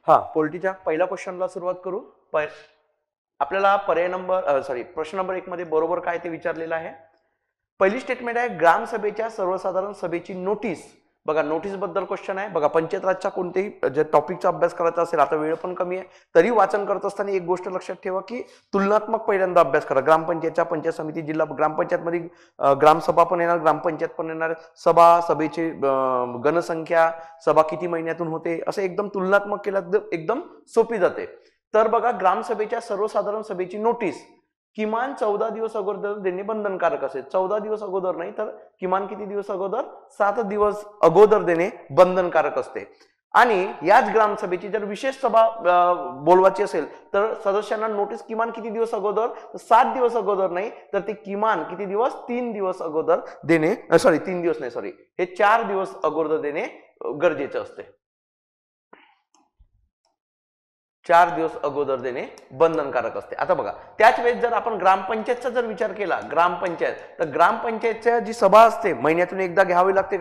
हा पोल्ट्रीच्या पहिल्या क्वेश्चनला सुरुवात करू. आपल्याला प्रश्न नंबर 1 मध्ये बरोबर काय ते विचारलेलं आहे. पहिली स्टेटमेंट आहे ग्रामसभेच्या सर्वसाधारण सभेची नोटीस. बघा नोटीस बद्दल क्वेश्चन आहे. बघा पंचायत राजच्या कोणत्याही जे टॉपिकचा अभ्यास करायचा असेल, आता वेळ पण कमी आहे, तरी वाचन करत असताना एक गोष्ट लक्षात ठेवा की तुलनात्मक पहिल्यांदा अभ्यास करा. ग्रामपंचायतच्या, पंचायत समिती, जिल्हा ग्रामपंचायतमध्ये ग्रामसभा पण येणार, ग्रामपंचायत पण येणार, सभेची गणसंख्या, सभा किती महिन्यातून होते, असं एकदम तुलनात्मक केलं एकदम सोपी जाते. तर बघा ग्रामसभेच्या सर्वसाधारण सभेची नोटीस किमान 14 दिवस अगोदर देणे बंधनकारक असेल. 14 दिवस अगोदर नाही तर किमान किती दिवस अगोदर? 7 दिवस अगोदर देणे बंधनकारक असते. आणि याच ग्रामसभेची जर विशेष सभा बोलवायची असेल तर सदस्यांना नोटीस किमान किती दिवस अगोदर? 7 दिवस अगोदर नाही तर ते किमान किती दिवस? 3 दिवस अगोदर देणे, 3 दिवस नाही, हे 4 दिवस अगोदर देणे गरजेचे असते. 4 दिवस अगोदर देणे बंधनकारक असते. आता बघा त्याच वेळेस जर आपण ग्रामपंचायतचा जर विचार केला, ग्रामपंचायत, तर ग्रामपंचायतच्या जी सभा असते महिन्यातून एकदा घ्यावी लागते.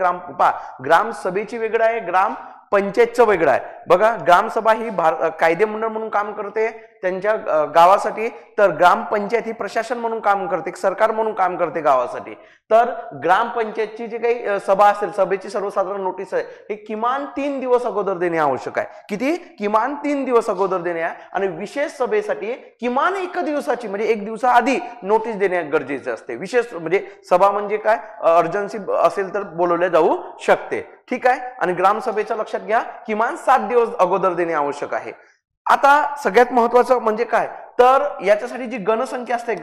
ग्रामसभेची वेगळं आहे, ग्रामपंचायतचं वेगळं आहे. बघा ग्रामसभा ही कायदे मंडळ म्हणून काम करते त्यांच्या गावासाठी, तर ग्रामपंचायत ही प्रशासन म्हणून काम करते, सरकार म्हणून काम करते गावासाठी. तर ग्रामपंचायतची जी काही सभा असेल, सभेची सर्वसाधारण नोटीस आहे, हे किमान 3 दिवस अगोदर देणे आवश्यक आहे. किती? किमान 3 दिवस अगोदर देणे आहे. आणि विशेष सभेसाठी किमान 1 दिवसाची म्हणजे 1 दिवसाआधी नोटीस देणे गरजेचे असते. विशेष म्हणजे सभा म्हणजे काय, अर्जन्सी असेल तर बोलवले जाऊ शकते. ठीक आहे. आणि ग्रामसभेचं लक्षात घ्या किमान 7 दिवस अगोदर देणे आवश्यक आहे. आता सगळ्यात महत्वाचं म्हणजे काय, तर याच्यासाठी जी गणसंख्या असते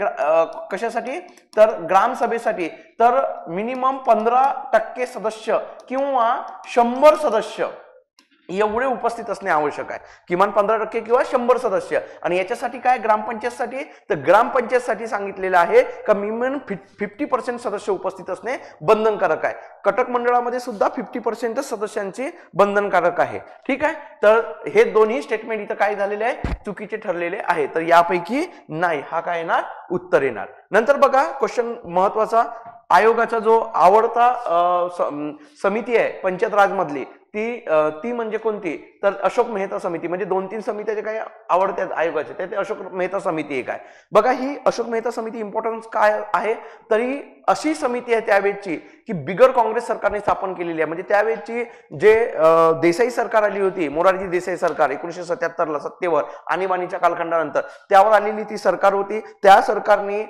कशासाठी, तर ग्रामसभेसाठी, तर मिनिमम 15% सदस्य किंवा 100 सदस्य एवढे उपस्थित असणे आवश्यक आहे. किमान 15% किंवा 100 सदस्य. आणि याच्यासाठी काय, ग्रामपंचायतसाठी, तर ग्रामपंचायतसाठी सांगितलेलं आहे का मिनिमम 50% सदस्य उपस्थित असणे बंधनकारक आहे. कटक मंडळामध्ये सुद्धा 50% सदस्यांची बंधनकारक आहे. ठीक आहे. तर हे दोन्ही स्टेटमेंट इथं काय झालेले आहे, चुकीचे ठरलेले आहे. तर यापैकी नाही, हा काय येणार, उत्तर येणार. नंतर बघा क्वेश्चन महत्वाचा, आयोगाचा जो आवडता समिती आहे पंचायत राज मधली ती म्हणजे कोणती, तर अशोक मेहता समिती. म्हणजे 2-3 समित्या जे काही आवडत्यात आयोगाचे ते अशोक मेहता समिती एक आहे. बघा ही अशोक मेहता समिती इम्पॉर्टन्स काय आहे, तरी अशी समिती आहे त्यावेळेची की बिगर काँग्रेस सरकारने स्थापन केलेली आहे. म्हणजे त्यावेळेची जे देसाई सरकार आली होती, मोरारजी देसाई सरकार 1977ला सत्तेवर आणीबाणीच्या कालखंडानंतर, त्यावर आलेली ती सरकार होती. त्या सरकारने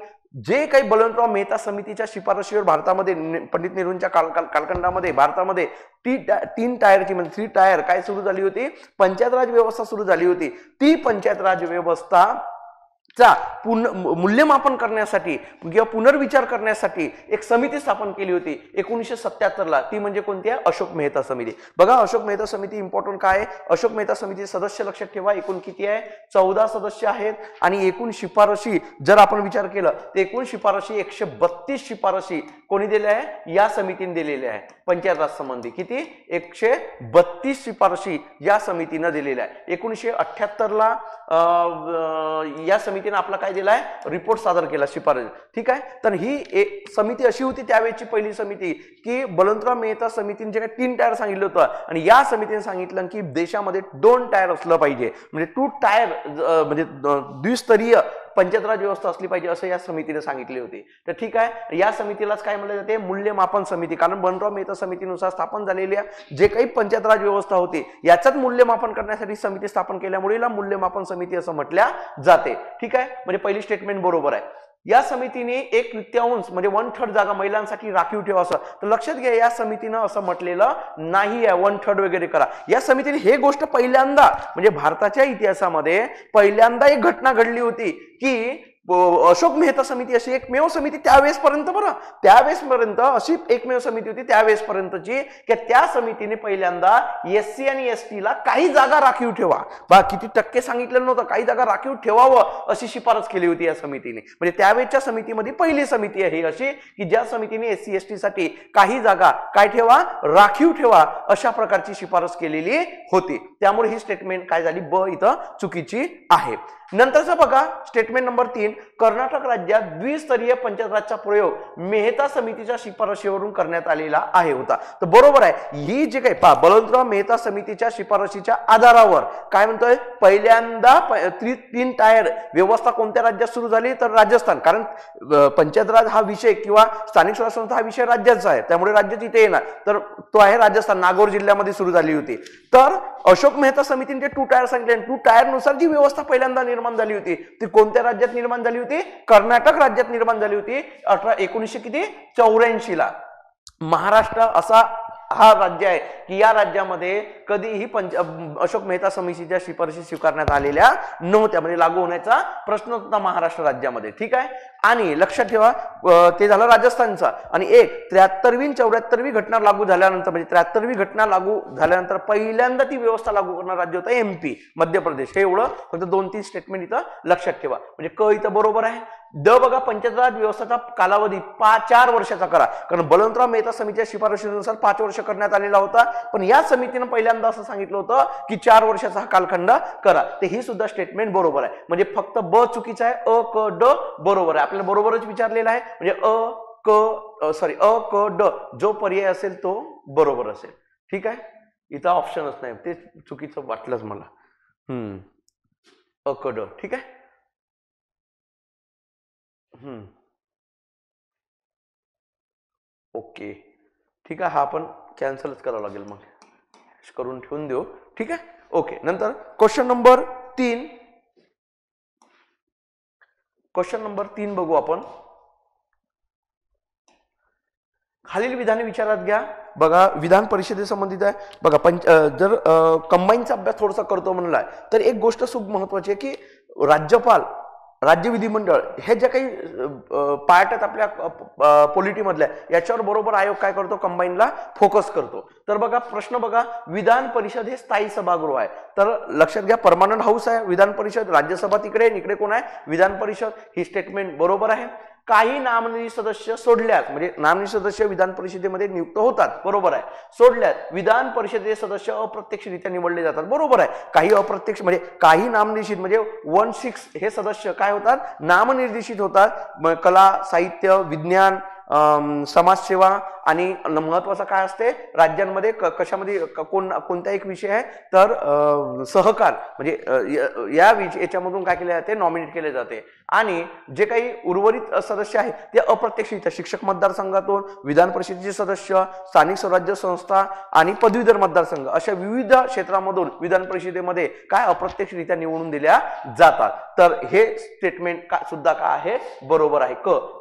जे काही बलवंतराव मेहता समितीच्या शिफारशीवर भारतामध्ये पंडित नेहरूंच्या कालखंडामध्ये भारतामध्ये 3 टायरची म्हणजे 3 टायर काय सुरू झाली होती, पंचायत राज व्यवस्था सुरू झाली होती. ती पंचायत राज व्यवस्था मूल्यमापन करण्यासाठी किंवा पुनर्विचार करण्यासाठी एक समिती स्थापन केली होती 1977ला. ती म्हणजे कोणती आहे, अशोक मेहता समिती. बघा अशोक मेहता समिती इम्पॉर्टंट काय आहे, अशोक मेहता समिती सदस्य लक्षात ठेवा एकूण किती आहे, 14 सदस्य आहेत. आणि एकूण शिफारशी जर आपण विचार केला तर एकूण शिफारशी 132 शिफारशी कोणी दिल्या आहे, या समितीने दिलेल्या आहे. पंचायत राज संबंधी किती, 132 शिफारशी या समितीने दिलेल्या आहे. 1978ला या समितीने आपला काय दिलाय, रिपोर्ट सादर केला, शिफारस. ठीक आहे. तर ही एक समिती अशी होती त्यावेळेची पहिली समिती की बलवंतराव मेहता समितीने जे काही 3 टायर सांगितलं होतं, आणि या समितीने सांगितलं की देशामध्ये 2 टायर असलं पाहिजे, म्हणजे 2 टायर म्हणजे द्विस्तरीय पंचायत राज व्यवस्था असली पाहिजे असं या समितीने सांगितले होते. तर ठीक आहे, या समितीलाच काय म्हटलं जाते, मूल्यमापन समिती. कारण बलवंतराव मेहता समितीनुसार स्थापन झालेल्या जे काही पंचायत राज व्यवस्था होती याचाच मूल्यमापन करण्यासाठी समिती स्थापन केल्यामुळे याला मूल्यमापन समिती असं म्हटल्या जाते. ठीक आहे. म्हणजे पहिली स्टेटमेंट बरोबर आहे. या समितीने 1/3 म्हणजे 1/3 जागा महिलांसाठी राखीव ठेवा असं, तर लक्षात घ्या या समितीनं असं म्हटलेलं नाही आहे 1/3 वगैरे करा. या समितीने हे गोष्ट पहिल्यांदा म्हणजे भारताच्या इतिहासामध्ये पहिल्यांदा एक घटना घडली होती की अशोक मेहता समिती अशी एकमेव समिती त्यावेळेसपर्यंत, बरं त्यावेळेसपर्यंत अशी एकमेव समिती होती त्यावेळेसपर्यंतची की त्या समितीने पहिल्यांदा SC आणि ST ला काही जागा राखीव ठेवा, बा किती टक्के सांगितलेलं नव्हतं, काही जागा राखीव ठेवावं अशी शिफारस केली होती या समितीने. म्हणजे त्यावेळेच्या समितीमध्ये पहिली समिती आहे अशी की ज्या समितीने SC ST साठी काही जागा काय ठेवा, राखीव ठेवा अशा प्रकारची शिफारस केलेली होती. त्यामुळे ही स्टेटमेंट काय झाली, ब इथं चुकीची आहे. नंतरचं बघा स्टेटमेंट नंबर 3, कर्नाटक राज्यात द्विस्तरीय पंचायत राजचा प्रयोग मेहता समितीच्या शिफारशीवरून करण्यात आलेला आहे होता. तर बरोबर आहे, ही जे काही बलवंतराव मेहता समितीच्या शिफारशीच्या आधारावर काय म्हणतोय, पहिल्यांदा 3 टायर व्यवस्था कोणत्या राज्यात सुरू झाली, तर राजस्थान. कारण पंचायत राज हा विषय किंवा स्थानिक स्वराज्य संस्था हा विषय राज्याचा आहे, त्यामुळे राज्यात इथे येणार, तर तो आहे राजस्थान, नागौर जिल्ह्यामध्ये सुरू झाली होती. तर अशोक मेहता समितीने 2 टायर सांगितले. 2 टायर नुसार जी व्यवस्था पहिल्यांदा निर्माण झाली होती ती कोणत्या राज्यात निर्माण झाली होती, कर्नाटक राज्यात निर्माण झाली होती 1984 ला. महाराष्ट्र असा हा राज्य आहे की या राज्यामध्ये कधीही अशोक मेहता समितीच्या शिफारशी स्वीकारण्यात आलेल्या नव्हत्या, म्हणजे लागू होण्याचा प्रश्न होता महाराष्ट्र राज्यामध्ये. ठीक आहे. आणि लक्षात ठेवा, ते झालं राजस्थानचा. आणि 73वी 74वी घटना लागू झाल्यानंतर, म्हणजे 73वी घटना लागू झाल्यानंतर पहिल्यांदा ती व्यवस्था लागू करणारं राज्य होतं MP, मध्य प्रदेश. हे एवढं फक्त 2-3 स्टेटमेंट इथं लक्षात ठेवा. म्हणजे क इथं बरोबर आहे. द बघा, पंचायत राज व्यवस्थेचा कालावधी 4 वर्षाचा करा, कारण बलवंतराव मेहता समितीच्या शिफारशीनुसार 5 वर्ष करण्यात आलेला होता, पण या समितीनं पहिल्यांदा असं सांगितलं होतं की 4 वर्षाचा हा कालखंड करा. ते ही सुद्धा स्टेटमेंट बरोबर आहे. म्हणजे फक्त ब चुकीचा आहे, अ क ड बरोबर आहे. आपल्याला बरोबरच विचारलेलं आहे, म्हणजे अ क ड जो पर्याय असेल तो बरोबर असेल. ठीक आहे. इथं ऑप्शनच नाही, ते चुकीचं वाटलंच मला. अ क ड. ठीक आहे. ओके, ठीक आहे. हा आपण कॅन्सलच करावं लागेल, मग करून ठेवून देऊ. ठीक आहे. ओके. नंतर क्वेश्चन नंबर 3. क्वेश्चन नंबर 3 बघू आपण. खालील विधाने विचारात घ्या. बघा, विधान परिषदेसंबंधित आहे. बघा, जर कंबाईनचा अभ्यास थोडासा करतो म्हणलाय तर एक गोष्ट खूप महत्वाची आहे की राज्यपाल, राज्य विधिमंडळ हे जे काही पार्ट आहेत आपल्या पॉलिटीमधल्या, याच्यावर बरोबर आयोग काय करतो, कंबाईनला फोकस करतो. तर बघा, प्रश्न बघा, विधान परिषद हे स्थायी सभागृह आहे. तर लक्षात घ्या, परमानंट हाऊस आहे विधान परिषद. राज्यसभा तिकडे, इकडे कोण आहे, विधान परिषद. ही स्टेटमेंट बरोबर आहे. काही नामनिर्देशित सदस्य सोडल्यास, म्हणजे नामनिर्देशित सदस्य विधान परिषदेमध्ये नियुक्त होतात, बरोबर आहे. सोडल्यास विधान परिषदेचे सदस्य अप्रत्यक्षरित्या निवडले जातात, बरोबर आहे. काही अप्रत्यक्ष, म्हणजे काही नामनिर्देशित, म्हणजे 1/6 हे सदस्य काय होतात, नामनिर्देशित होतात. कला, साहित्य, विज्ञान, समाजसेवा आणि महत्वाचा काय असते राज्यांमध्ये, कशामध्ये कोणता एक विषय आहे तर सहकार, म्हणजे या याच्यामधून काय केले जाते, नॉमिनेट केले जाते. आणि जे काही उर्वरित सदस्य आहेत ते अप्रत्यक्षरित्या शिक्षक मतदारसंघातून, विधान परिषदेचे सदस्य, स्थानिक स्वराज्य संस्था आणि पदवीधर मतदारसंघ अशा विविध क्षेत्रामधून विधान परिषदेमध्ये काय अप्रत्यक्षरित्या निवडून दिल्या जातात. तर हे स्टेटमेंट सुद्धा काय आहे, बरोबर आहे.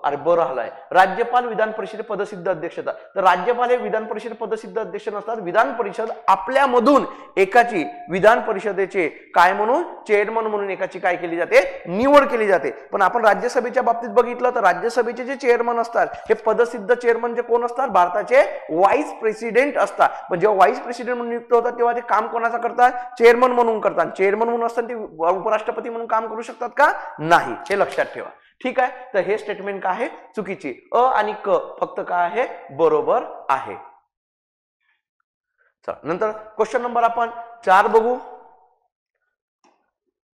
अरे बरं राहिलाय. राज्यपाल विधान परिषद पदसिद्ध अध्यक्षता. तर राज्यपाल हे विधान परिषद पदसिद्ध अध्यक्ष नसतात. विधान परिषद आपल्यामधून एकाची, विधान परिषदेचे काय म्हणून, चेअरमन म्हणून एकाची काय केली जाते, निवड केली जाते. पण आपण राज्यसभेच्या बाबतीत बघितलं तर राज्यसभेचे जे चेअरमन असतात हे पदसिद्ध चेअरमन जे कोण असतात, भारताचे व्हाईस प्रेसिडेंट असतात. पण जेव्हा व्हाईस प्रेसिडेंट म्हणून नियुक्त होतात तेव्हा ते काम कोणाचा करतात, चेअरमन म्हणून करतात. चेअरमन म्हणून असताना ते उपराष्ट्रपती म्हणून काम करू शकतात का, नाही, हे लक्षात ठेवा. ठीक आहे. तर हे स्टेटमेंट काय आहे, चुकीची. अ आणि क फक्त काय आहे, बरोबर आहे. चला, नंतर क्वेश्चन नंबर आपण 4 बघू.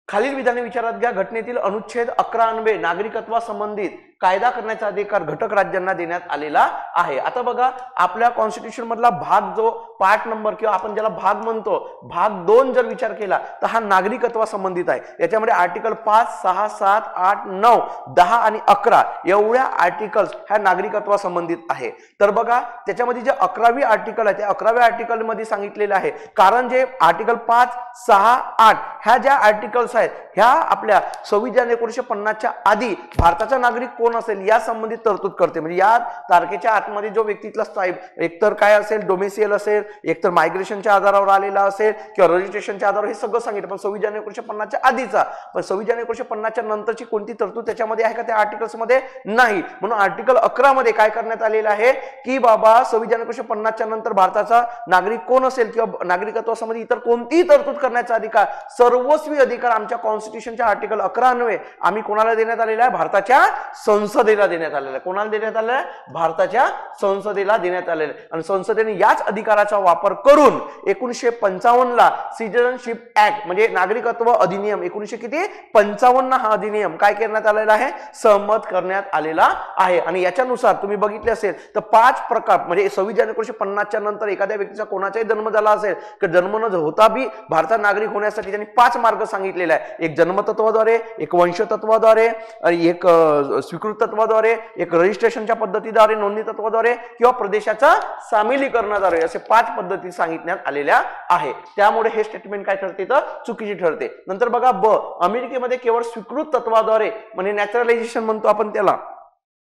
खालील विधाने विचारात घ्या. घटनेतील अनुच्छेद 11 अन्वये नागरिकत्वासंबंधित कायदा करण्याचा अधिकार घटक राज्यांना देण्यात आलेला आहे. आता बघा, आपल्या कॉन्स्टिट्यूशन मधला भाग, जो पार्ट नंबर किंवा आपण ज्याला भाग म्हणतो, भाग 2 जर विचार केला तर हा नागरिकत्वासंबंधित आहे. याच्यामध्ये आर्टिकल 5, 6, 7, 8, 9, 10 आणि 11 एवढ्या आर्टिकल्स ह्या नागरिकत्वासंबंधित आहे. तर बघा, त्याच्यामध्ये जे 11वी आर्टिकल आहे त्या 11व्या आर्टिकल मध्ये सांगितलेलं आहे, कारण जे आर्टिकल 5, 6, 8 ह्या ज्या आर्टिकल्स आहेत ह्या आपल्या 26 जानेवारी 1950च्या आधी भारताचा नागरिक कोण असेल या संबंधित तरतूद करते. म्हणजे या तारखेच्या आतमध्ये जो व्यक्तीतला स्थायी, एकतर काय असेल, डोमेसियल असेल, एकतर मायग्रेशनच्या आधारावर आलेला असेल किंवा रजिस्ट्रेशनच्या आधारावर, हे सगळं सांगितलं. पण 26 जानेवारी 1950च्या आधीचा, पण 26 जानेवारी 1950च्या नंतरची कोणती तरतूद त्याच्यामध्ये आहे का, त्या आर्टिकल्स मध्ये नाही. म्हणून आर्टिकल 11 मध्ये काय करण्यात आलेलं आहे की बाबा 26 जानेवारी 1950च्या नंतर भारताचा नागरिक कोण असेल किंवा नागरिकत्वासंबंधी इतर कोणतीही तरतूद करण्याचा अधिकार, सर्वस्वी अधिकार आमच्या कॉन्स्टिट्यूशनच्या आर्टिकल 11 अन्वये आम्ही कोणाला देण्यात आलेला आहे, भारताच्या संसदेला देण्यात आलेला आहे. कोणाला देण्यात आलेला आहे? भारताच्या संसदेला देण्यात आलेला आहे. आणि संसदेने याच अधिकाराचा वापर करून 1955 ला सिटिझनशिप ऍक्ट म्हणजे नागरिकत्व अधिनियम 1955 हा अधिनियम काय करण्यात आलेला आहे? सहमत करण्यात आलेला आहे. आणि याच्यानुसार तुम्ही बघितले असेल तर 5 प्रकार म्हणजे 26 जानेवारी 1950 नंतर एखाद्या व्यक्तीचा कोणाचाही जन्म झाला असेल तर जन्म न होता बी भारतात नागरिक होण्यासाठी त्यांनी 5 मार्ग सांगितलेले आहे. एक जन्मतत्वाद्वारे, एक वंशतत्वाद्वारे, एक स्वीकृत तत्वाद्वारे, एक रजिस्ट्रेशनच्या पद्धतीद्वारे, नोंदणी तत्वाद्वारे किंवा प्रदेशाचा सामीलीकरणाद्वारे असे 5 पद्धती सांगितण्यात आलेल्या आहे. त्यामुळे हे स्टेटमेंट काय ठरते तर चुकीची ठरते. नंतर बघा ब, अमेरिकेमध्ये केवळ स्वीकृत तत्वाद्वारे म्हणजे नॅचरलायझेशन म्हणतो आपण त्याला,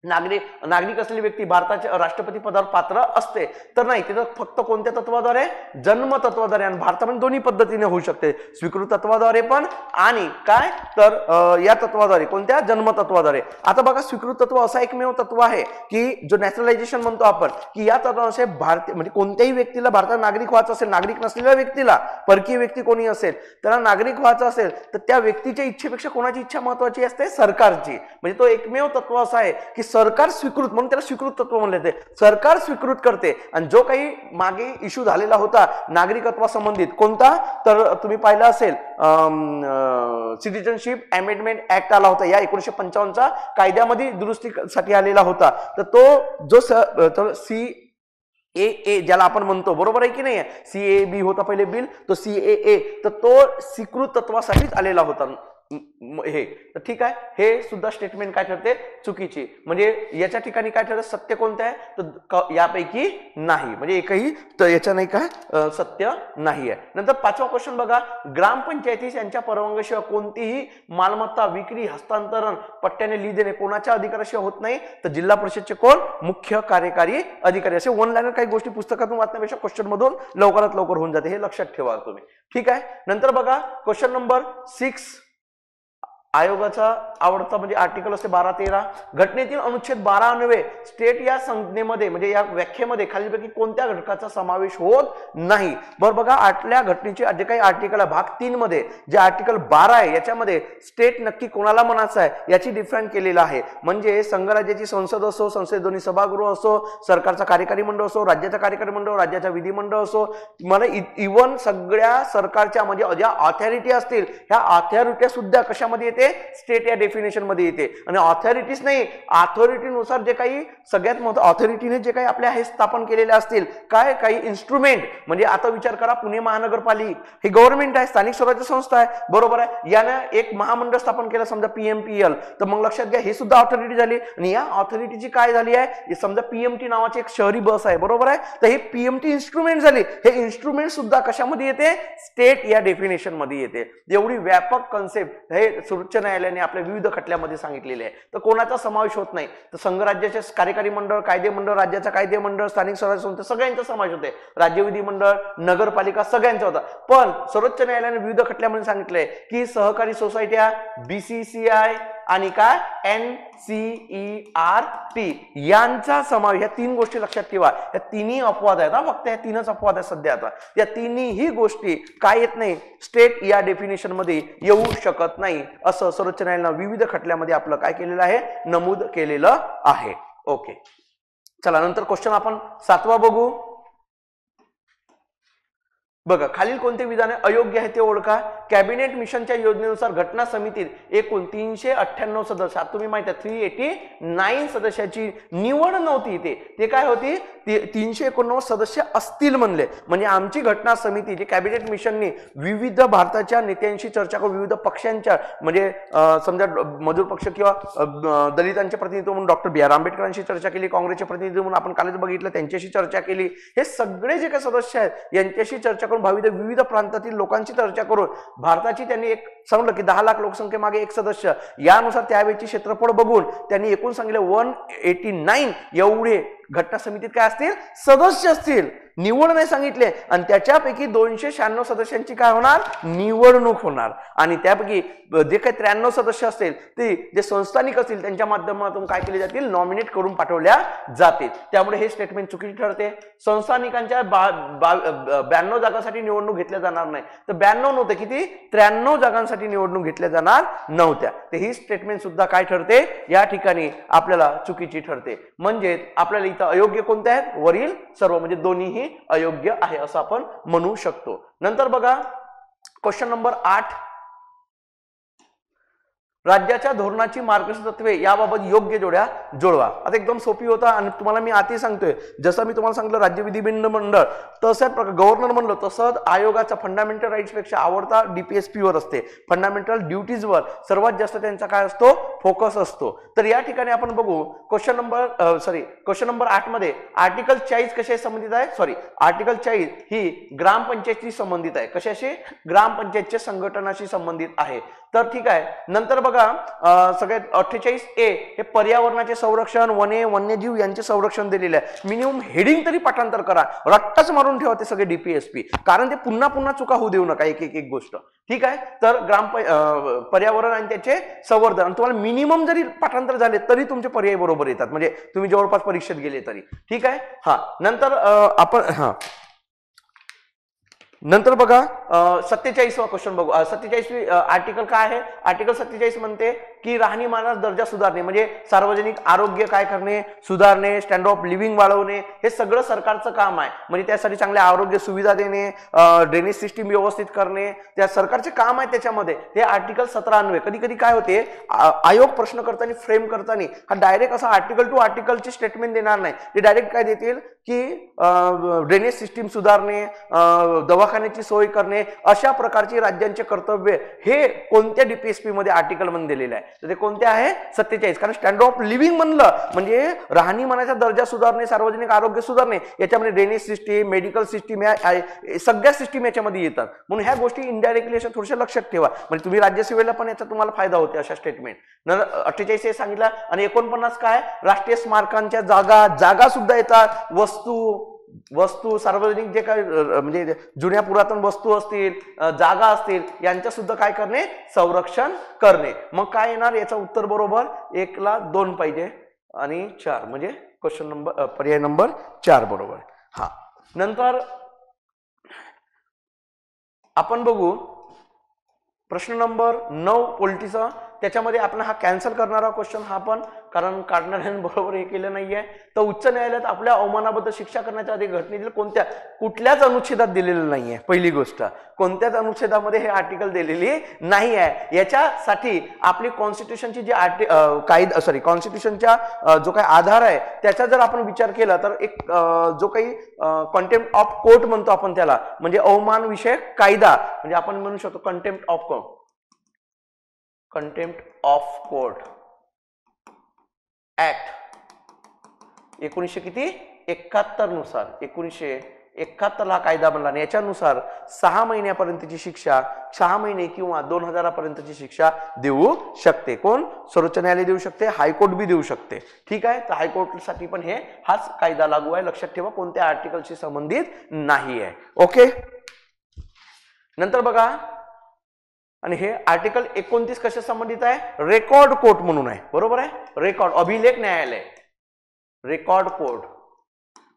नागरिक असलेली व्यक्ती भारताच्या राष्ट्रपती पदावर पात्र असते. तर नाही, तिथं फक्त कोणत्या तत्वाद्वारे? जन्म तत्वाद्वारे. आणि भारतामध्ये दोन्ही पद्धतीने होऊ शकते, स्वीकृत तत्वाद्वारे पण आणि काय तर या तत्वाद्वारे, कोणत्या? जन्म तत्वाद्वारे. आता बघा स्वीकृत तत्व असा एकमेव तत्व आहे की जो नॅचरलायझेशन म्हणतो आपण की या तत्वानुसार भारतीय म्हणजे कोणत्याही व्यक्तीला भारतात नागरिक व्हायचं असेल, नागरिक नसलेल्या व्यक्तीला, परकीय व्यक्ती कोणी असेल त्याला नागरिक व्हायचं असेल तर त्या व्यक्तीच्या इच्छेपेक्षा कोणाची इच्छा महत्वाची असते? सरकारची. म्हणजे तो एकमेव तत्व असा आहे की सरकार स्वीकृत, म्हणून त्याला स्वीकृत तत्व म्हणले जाते. सरकार स्वीकृत करते. आणि जो काही मागे इश्यू झालेला होता नागरिकत्वासंबंधित कोणता तर तुम्ही पाहिलं असेल सिटिझनशिप अमेंडमेंट ऍक्ट आला होता, या 1955चा कायद्यामध्ये दुरुस्तीसाठी आलेला होता. तर तो जो CAA ज्याला आपण म्हणतो, बरोबर आहे की नाही? CAB होता पहिले बिल, तो CAA, तर तो स्वीकृत तत्वासाठीच आलेला होता हे. तर ठीक आहे, हे सुद्धा स्टेटमेंट काय ठरते? चुकीची. म्हणजे याच्या ठिकाणी काय ठरते? सत्य कोणतं आहे तर यापैकी नाही, म्हणजे एकही याच्या नाही काय सत्य नाही आहे. नंतर 5वा क्वेश्चन बघा, ग्रामपंचायतीस यांच्या परवानगीशिवाय कोणतीही मालमत्ता विक्री, हस्तांतरण, पट्ट्याने ली देणे कोणाच्या अधिकाराशिवाय होत नाही तर जिल्हा परिषदचे कोण? मुख्य कार्यकारी अधिकारी. असे वन लाईनर काही गोष्टी पुस्तकातून वाचण्यापेक्षा क्वेश्चन मधून लवकरात लवकर होऊन जाते, हे लक्षात ठेवा तुम्ही. ठीक आहे. नंतर बघा क्वेश्चन नंबर 6, आयोगाचा आवडता म्हणजे आर्टिकल असते 12-13. घटनेतील अनुच्छेद 12 अन्वये स्टेट या संज्ञेमध्ये म्हणजे या व्याख्येमध्ये खालीलपैकी कोणत्या घटकाचा समावेश होत नाही? बरं बघा, आठल्या घटनेचे जे काही आर्टिकल आहे भाग 3 मध्ये जे आर्टिकल 12 आहे याच्यामध्ये स्टेट नक्की कोणाला म्हणायचं आहे याची डिफाईन केलेलं आहे. म्हणजे संघराज्याची संसद असो, संसदेत दोन्ही सभागृह असो, सरकारचा कार्यकारी मंडळ असो, राज्याचा कार्यकारी मंडळ, राज्याचा विधिमंडळ असो, मला इव्हन सगळ्या सरकारच्या म्हणजे ज्या ऑथॉरिटी असतील ह्या ऑथॉरिटी सुद्धा कशामध्ये येते? स्टेट या डेफिनेशन मध्ये येते. आणि ऑथॉरिटीज नाही, ऑथॉरिटीनुसार जे काही सगळ्यात मोठं ऑथॉरिटीने जे काही आपल्या हे स्थापन केलेले असतील काय काही इन्स्ट्रुमेंट, म्हणजे आता विचार करा पुणे महानगरपालिका हे गव्हर्नमेंट आहे, स्थानिक स्वराज्य संस्था आहे, बरोबर आहे. यानं एक महामंडळ स्थापन केलं समजा PMPL, तर मग लक्षात घ्या हे सुद्धा ऑथॉरिटी झाली. आणि या ऑथॉरिटीची काय झाली आहे? समजा PMT नावाची एक शहरी बस आहे, बरोबर आहे, तर हे PMT इन्स्ट्रुमेंट झाली. हे इन्स्ट्रुमेंट सुद्धा कशामध्ये येते? स्टेट या डेफिनेशन मध्ये येते. एवढी व्यापक कन्सेप्ट हे सर्वोच्च न्यायालयाने आपल्या विविध खटल्यामध्ये सांगितलेले आहे. तर कोणाचा समावेश होत नाही तर संघराज्याचे कार्यकारी मंडळ, कायदे मंडळ, राज्याचा कायदे मंडळ, स्थानिक स्वराज्य संस्था सगळ्यांचा समावेश होते. राज्य विधिमंडळ, नगरपालिका सगळ्यांचा होता. पण सर्वोच्च न्यायालयाने विविध खटल्यामध्ये सांगितलंय की सहकारी सोसायट्या, BCCI आणि काय NCERT यांचा समावेश, या 3 गोष्टी लक्षात ठेवा. या तिन्ही अपवाद आहेत, फक्त या 3च अपवाद आहेत सध्या. आता या तिन्ही गोष्टी काय येत नाही? स्टेट या डेफिनेशन मध्ये येऊ शकत नाही, असं सर्वोच्च न्यायालयाने विविध खटल्यामध्ये आपलं काय केलेलं आहे? नमूद केलेलं आहे. ओके, चला नंतर क्वेश्चन आपण 7वा बघू. बघा, खालील कोणते विधाने अयोग्य आहे ते ओळखा. कॅबिनेट मिशनच्या योजनेनुसार घटना समितीत एकूण 398 सदस्य, तुम्ही माहिती आहे 389 सदस्याची निवड नव्हती. ते काय होती? 389 सदस्य असतील म्हणले. म्हणजे आमची घटना समिती जी कॅबिनेट मिशननी विविध भारताच्या नेत्यांशी चर्चा करून, विविध पक्षांच्या म्हणजे समजा मजूर पक्ष किंवा दलितांचे प्रतिनिधित्व म्हणून डॉक्टर B.R. आंबेडकरांशी चर्चा केली, काँग्रेसचे प्रतिनिधी म्हणून आपण कालच बघितलं त्यांच्याशी चर्चा केली. हे सगळे जे काही सदस्य आहेत यांच्याशी चर्चा विविध प्रांतातील लोकांची चर्चा करून भारताची त्यांनी एक सांगितलं की 10 लाख लोकसंख्येमागे एक सदस्य, यानुसार त्यावेळेची क्षेत्रफळ बघून त्यांनी एकूण सांगितले 189 एवढे घटना समितीत काय असतील, सदस्य असतील. निवड नाही सांगितले आणि त्याच्यापैकी 296 सदस्यांची काय होणार, निवडणूक होणार. आणि त्यापैकी जे काही 93 सदस्य असतील ते जे संस्थानिक असतील त्यांच्या माध्यमातून काय केले जातील, नॉमिनेट करून पाठवल्या जातील. त्यामुळे हे स्टेटमेंट चुकीचे ठरते. संस्थानिकांच्या 92 जागांसाठी निवडणूक घेतल्या जाणार नाही, तर 92 नव्हते, किती, 93 जागांसाठी निवडणूक घेतल्या जाणार नव्हत्या. तर ही स्टेटमेंट सुद्धा काय ठरते, या ठिकाणी आपल्याला चुकीची ठरते. म्हणजे आपल्याला इथं अयोग्य कोणते आहेत, वरील सर्व, म्हणजे दोन्हीही अयोग्य आहे असं आपण म्हणू शकतो. नंतर बघा क्वेश्चन नंबर 8, राज्याच्या धोरणाची मार्गदर्शक तत्वे याबाबत योग्य जोड्या जुळवा. आता एकदम सोपी होता आणि तुम्हाला मी आधी सांगतोय, जसं मी तुम्हाला सांगितलं राज्य विधिमंडळ तसंच गव्हर्नर म्हणलं तसंच आयोगाचा फंडामेंटल राईट्स पेक्षा आवडता DPSP वर असते, फंडामेंटल ड्युटीज वर सर्वात जास्त त्यांचा काय असतो, फोकस असतो. तर या ठिकाणी आपण बघू क्वेश्चन नंबर 8 मध्ये आर्टिकल 40 कशाशी संबंधित आहे, आर्टिकल 40 ही ग्रामपंचायतशी संबंधित आहे. कशाशी, ग्रामपंचायतच्या संघटनाशी संबंधित आहे. तर ठीक आहे. नंतर बघा सगळ्यात 48A हे पर्यावरणाचे संरक्षण, वने, वन्यजीव यांचे संरक्षण दिलेले आहे. मिनिमम हेडिंग तरी पाठांतर करा, रट्टाच मारून ठेवा ते सगळे DPSP, कारण ते पुन्हा पुन्हा चुका होऊ देऊ नका एक गोष्ट. ठीक आहे. तर पर्यावरण आणि त्याचे संवर्धन, आणि तुम्हाला मिनिमम जरी पाठांतर झाले तरी तुमचे पर्याय बरोबर येतात, म्हणजे तुम्ही जवळपास परीक्षेत गेले तरी. ठीक आहे. हा, नंतर आपण नंतर बघा 47वा क्वेश्चन बघू. 47वी आर्टिकल काय आहे, आर्टिकल 47 म्हणते की राहणीमानाचा दर्जा सुधारणे, म्हणजे सार्वजनिक आरोग्य काय करणे, सुधारणे, स्टँडर्ड ऑफ लिव्हिंग वाढवणे, हे सगळं सरकारचं काम आहे. म्हणजे त्यासाठी चांगल्या आरोग्य सुविधा देणे, ड्रेनेज सिस्टीम व्यवस्थित करणे, त्या सरकारचे काम आहे त्याच्यामध्ये. हे आर्टिकल 17 अन्वये. कधी कधी काय होते, आयोग प्रश्न करताना फ्रेम करताना हा डायरेक्ट असा आर्टिकल टू आर्टिकलची स्टेटमेंट देणार नाही, ते डायरेक्ट काय देतील की ड्रेनेज सिस्टीम सुधारणे, दवाखान्याची सोय करणे, अशा प्रकारची राज्यांचे कर्तव्य हे कोणत्या DPSP मध्ये आर्टिकल मध्ये दिलेले आहे. तर ते कोणते आहे, 47. कारण स्टँडर्ड ऑफ लिव्हिंग म्हणलं म्हणजे राहणीमानाचा दर्जा सुधारणे, सार्वजनिक आरोग्य सुधारणे, याच्यामध्ये ड्रेनेज सिस्टीम, मेडिकल सिस्टीम, सगळ्या सिस्टीम याच्यामध्ये येतात. म्हणून ह्या गोष्टी इनडायरेक्टली अशा थोड्याशा लक्षात ठेवा, म्हणजे तुम्ही राज्यसेवेला पण याचा तुम्हाला फायदा होते अशा स्टेटमेंट. 48 हे सांगितलं. आणि 49 काय, राष्ट्रीय स्मारकांच्या जागा सुद्धा येतात, वस्तू सार्वजनिक जे काय म्हणजे जुन्या पुरातन वस्तू असतील, जागा असतील, यांच्या सुद्धा काय करणे, संरक्षण करणे. मग काय येणार, याचं उत्तर बरोबर 1 ला 2 पाहिजे आणि 4, म्हणजे क्वेश्चन नंबर पर्याय नंबर 4 बरोबर. हा, नंतर आपण बघू प्रश्न नंबर 9 पॉलिटीचा. त्याच्यामध्ये आपण हा कॅन्सल करणारा क्वेश्चन हा पण, कारण काढणाऱ्याने बरोबर हे केलं नाहीये. तर उच्च न्यायालयात आपल्या अवमानाबद्दल शिक्षा करण्याच्या आधी घटनेतील कुठल्याच अनुच्छेदात दिलेलं नाहीये. पहिली गोष्ट, कोणत्याच अनुच्छेदामध्ये हे आर्टिकल दिलेली नाही आहे. याच्यासाठी आपली कॉन्स्टिट्यूशनची जी कॉन्स्टिट्यूशनच्या जो काही आधार आहे त्याचा जर आपण विचार केला तर एक जो काही कंटेम्प्ट ऑफ कोर्ट म्हणतो आपण त्याला, म्हणजे अवमान विषयक कायदा, म्हणजे आपण म्हणू शकतो कंटेम्प्ट ऑफ कोर्ट ऍक्ट 1971 नुसार, 1971 हा कायदा बनला आणि याच्यानुसार 6 महिन्यापर्यंतची शिक्षा, 6 महिने किंवा 2000 पर्यंतची शिक्षा देऊ शकते. कोण, सर्वोच्च न्यायालय देऊ शकते, हायकोर्ट बी देऊ शकते. ठीक आहे. तर हायकोर्टसाठी पण हाच कायदा लागू आहे. लक्षात ठेवा, कोणत्या आर्टिकलशी संबंधित नाही आहे. ओके. नंतर बघा, आणि हे आर्टिकल 29 कशा संबंधित आहे, रेकॉर्ड कोर्ट म्हणून आहे. बरोबर आहे, रेकॉर्ड, अभिलेख न्यायालय, रेकॉर्ड कोर्ट.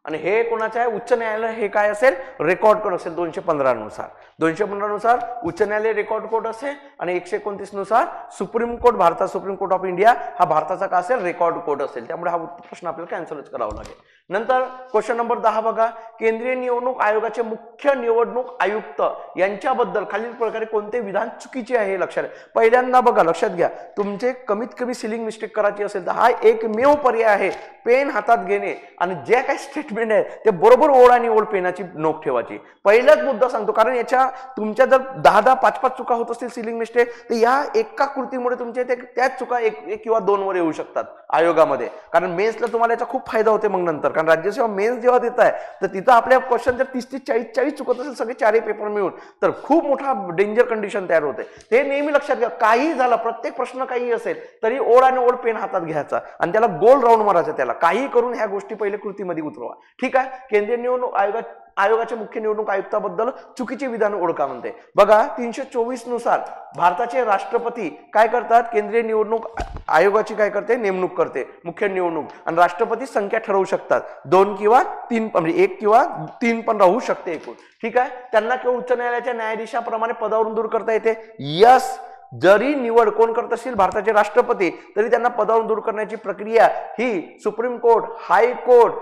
आणि हे कोणाचं आहे, उच्च न्यायालय हे काय असेल, रेकॉर्ड कोर्ट असेल. 215 नुसार, 215 नुसार उच्च न्यायालय रेकॉर्ड कोर्ट असेल आणि 129 नुसार सुप्रीम कोर्ट, भारतात सुप्रीम कोर्ट ऑफ इंडिया हा भारताचा का असेल, रेकॉर्ड कोर्ट असेल. त्यामुळे हा प्रश्न आपल्याला कॅन्सलच करावा लागेल. नंतर क्वेश्चन नंबर 10 बघा, केंद्रीय निवडणूक आयोगाचे मुख्य निवडणूक आयुक्त यांच्याबद्दल खालील प्रकारे कोणते विधान चुकीचे आहे हे लक्षात. पहिल्यांदा बघा, लक्षात घ्या, तुमचे कमीत कमी सिलिंग मिस्टेक करायची असेल तर हा एकमेव पर्याय आहे, पेन हातात घेणे आणि जे काही स्टेटमेंट स्टेटमेंट आहे ते बरोबर ओळ आणि ओळ पेनाची नोक ठेवायची. पहिलाच मुद्दा सांगतो, कारण याच्या तुमच्या जर 10-10, 5-5 चुका होत असतील सिलिंग मिस्टेक, तर या एका कृतीमुळे तुमच्या त्याच चुका एक किंवा 2 वर येऊ शकतात आयोगामध्ये. कारण मेन्सला तुम्हाला याचा खूप फायदा होते मग नंतर, कारण राज्यसेवा मेन्स जेव्हा देत आहे तर तिथं आपल्या क्वेश्चन जर 30-40 चुकत असेल सगळे 4 पेपर मिळून, तर खूप मोठा डेंजर कंडिशन तयार होते. ते नेहमी लक्षात घ्या. काही झालं, प्रत्येक प्रश्न काही असेल तरी ओळ आणि ओळ पेन हातात घ्यायचा आणि त्याला गोल राऊंड मारायचा. त्याला काही करून ह्या गोष्टी पहिले कृतीमध्ये उतरवा. ठीक आहे. केंद्रीय निवडणूक आयोगाच्या मुख्य निवडणूक आयुक्ताबद्दल चुकीचे विधान ओळखा म्हणते. बघा 324 नुसार भारताचे राष्ट्रपती काय करतात, केंद्रीय निवडणूक आयोगाची काय करते, नेमणूक करते मुख्य निवडणूक, आणि राष्ट्रपती संख्या ठरवू शकतात 2 किंवा 3, म्हणजे 1 किंवा 3 पण राहू शकते एकूण. ठीक आहे. त्यांना केवळ उच्च न्यायालयाच्या न्यायाधीशाप्रमाणे पदावरून दूर करता येते. यस, जरी निवड कोण करत असतील भारताचे राष्ट्रपती, तरी त्यांना पदावरून दूर करण्याची प्रक्रिया ही सुप्रीम कोर्ट, हायकोर्ट,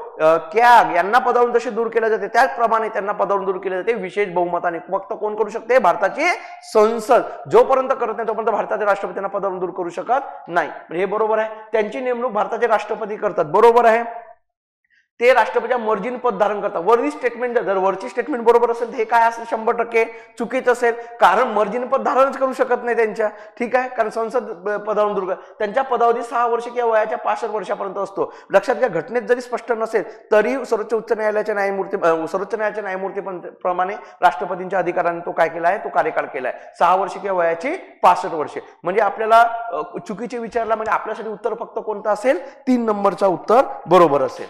कॅग यांना पदावरून जशी दूर केल्या जाते त्याचप्रमाणे त्यांना पदावरून दूर केले जाते विशेष बहुमताने. फक्त कोण करू शकते, भारताची संसद. जोपर्यंत करत नाही तोपर्यंत भारताचे राष्ट्रपती त्यांना पदावरून दूर करू शकत नाही. हे बरोबर आहे. त्यांची नेमणूक भारताचे राष्ट्रपती करतात, बरोबर आहे. ते राष्ट्रपतीच्या मर्जीने पद धारण करतात. वरची स्टेटमेंट जर वरची स्टेटमेंट बरोबर असेल तर हे काय असेल 100% चुकीचं असेल, कारण मर्जीने पद धारणच करू शकत नाही त्यांच्या. ठीक आहे. कारण संसद पदावरून दूर त्यांच्या पदावधी 6 वर्ष किंवा वयाच्या 65 वर्षापर्यंत असतो. लक्षात घ्या, घटनेत जरी स्पष्ट नसेल तरी सर्वोच्च न्यायालयाच्या न्यायमूर्ती प्रमाणे राष्ट्रपतींच्या अधिकाराने तो काय केला आहे, तो कार्यकाळ केला आहे 6 वर्ष किंवा वयाची 65 वर्षे. म्हणजे आपल्याला चुकीचे विचारला म्हणजे आपल्यासाठी उत्तर फक्त कोणतं असेल, 3 नंबरचा उत्तर बरोबर असेल.